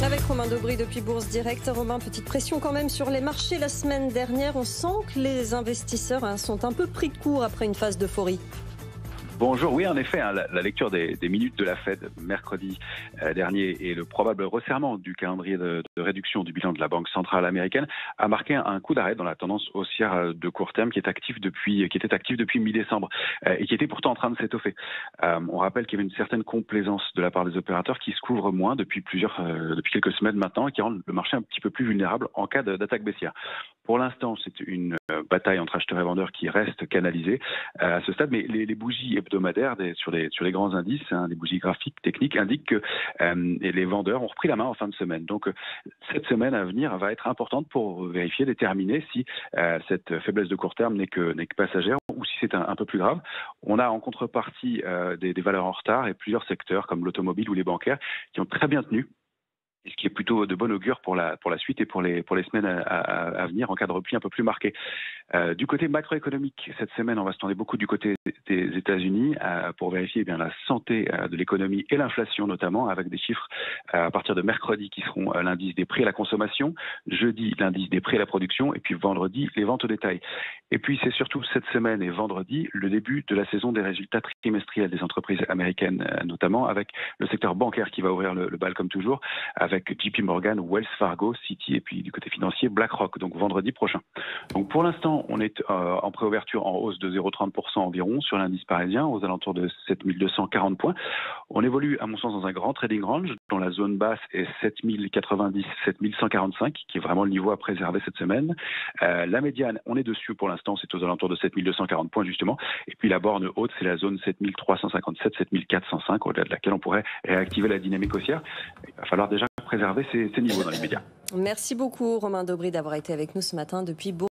Avec Romain Dobry depuis Bourse Direct. Romain, petite pression quand même sur les marchés la semaine dernière. On sent que les investisseurs sont un peu pris de court après une phase d'euphorie. Bonjour, oui en effet, la lecture des minutes de la Fed mercredi dernier et le probable resserrement du calendrier de réduction du bilan de la Banque centrale américaine a marqué un coup d'arrêt dans la tendance haussière de court terme qui était active depuis mi-décembre et qui était pourtant en train de s'étoffer. On rappelle qu'il y avait une certaine complaisance de la part des opérateurs qui se couvrent moins depuis quelques semaines maintenant et qui rendent le marché un petit peu plus vulnérable en cas d'attaque baissière. Pour l'instant, c'est une bataille entre acheteurs et vendeurs qui reste canalisée à ce stade, mais les bougies hebdomadaires sur les grands indices, les bougies graphiques, techniques, indiquent que les vendeurs ont repris la main en fin de semaine. Donc cette semaine à venir va être importante pour vérifier, déterminer si cette faiblesse de court terme n'est que passagère ou si c'est un peu plus grave. On a en contrepartie des valeurs en retard et plusieurs secteurs comme l'automobile ou les bancaires qui ont très bien tenu. Ce qui est plutôt de bon augure pour la suite et pour les semaines à venir en cas de repli un peu plus marqué. Du côté macroéconomique, cette semaine, on va se tourner beaucoup du côté des États-Unis pour vérifier la santé de l'économie et l'inflation notamment, avec des chiffres à partir de mercredi qui seront l'indice des prix à la consommation, jeudi l'indice des prix à la production et puis vendredi les ventes au détail. Et puis c'est surtout cette semaine et vendredi le début de la saison des résultats trimestriels des entreprises américaines, notamment avec le secteur bancaire qui va ouvrir le bal comme toujours, avec JP Morgan, Wells Fargo, Citi et puis du côté financier BlackRock, donc vendredi prochain. Donc pour l'instant, on est en préouverture en hausse de 0,30% environ sur l'indice parisien, aux alentours de 7240 points. On évolue à mon sens dans un grand trading range dont la zone basse est 7090, 7145, qui est vraiment le niveau à préserver cette semaine. La médiane, on est dessus pour l'instant, c'est aux alentours de 7240 points justement. Et puis la borne haute, c'est la zone 7357, 7405, au-delà de laquelle on pourrait réactiver la dynamique haussière. Il va falloir déjà préserver ces niveaux dans l'immédiat. Merci beaucoup Romain Dobry d'avoir été avec nous ce matin depuis Bourse.